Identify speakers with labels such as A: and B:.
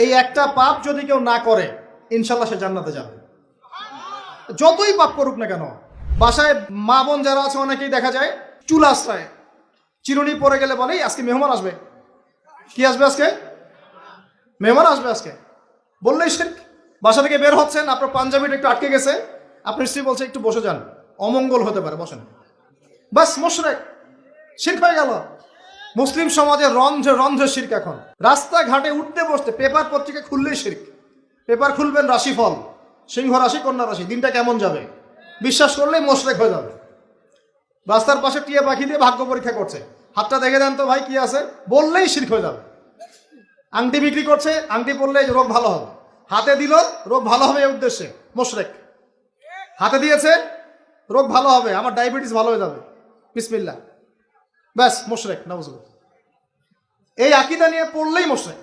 A: এই একটা পাপ যদি কেউ না করে ইনশাল্লাহ সে জান্নাতে যাবে, যতই পাপ করুক না কেন। বাসায় মা বোন যারা আছে অনেকেই দেখা যায় চুল আশ্রয়, চিরুনি পরে গেলে বলে আজকে মেহমান আসবে। কি আসবে আজকে? মেহমান আসবে আজকে, বললেই শিরক। বাসা থেকে বের হচ্ছেন, আপনার পাঞ্জাবিটা একটু আটকে গেছে, আপনার স্ত্রী বলছে একটু বসে যান, অমঙ্গল হতে পারে, বসেন। বাস মুশরিক, শিরক হয়ে গেল। মুসলিম সমাজে রন্ধ্রে রন্ধ্রে শিরক। এখন রাস্তাঘাটে উঠতে বসতে পেপার পত্রিকা খুললেই শিরক। পেপার খুলবেন, রাশিফল, সিংহ রাশি, কন্যা রাশি, দিনটা কেমন যাবে বিশ্বাস করলেই মুশরিক হয়ে যাবে। রাস্তার পাশে টিয়া পাখি দিয়ে ভাগ্য পরীক্ষা করছে, হাতটা দেখে দেন তো ভাই কি আছে, বললেই শিরক হয়ে যাবে। আংটি বিক্রি করছে, আংটি পরলে রোগ ভালো হবে, হাতে দিল রোগ ভালো হবে এই উদ্দেশ্যে, মুশরিক। হাতে দিয়েছে রোগ ভালো হবে, আমার ডায়াবেটিস ভালো হয়ে যাবে, বিসমিল্লাহ, ব্যাস মুশরিক, নাউজুবিল্লাহ। এই আকীদা নিয়ে পড়লেই মুশরিক।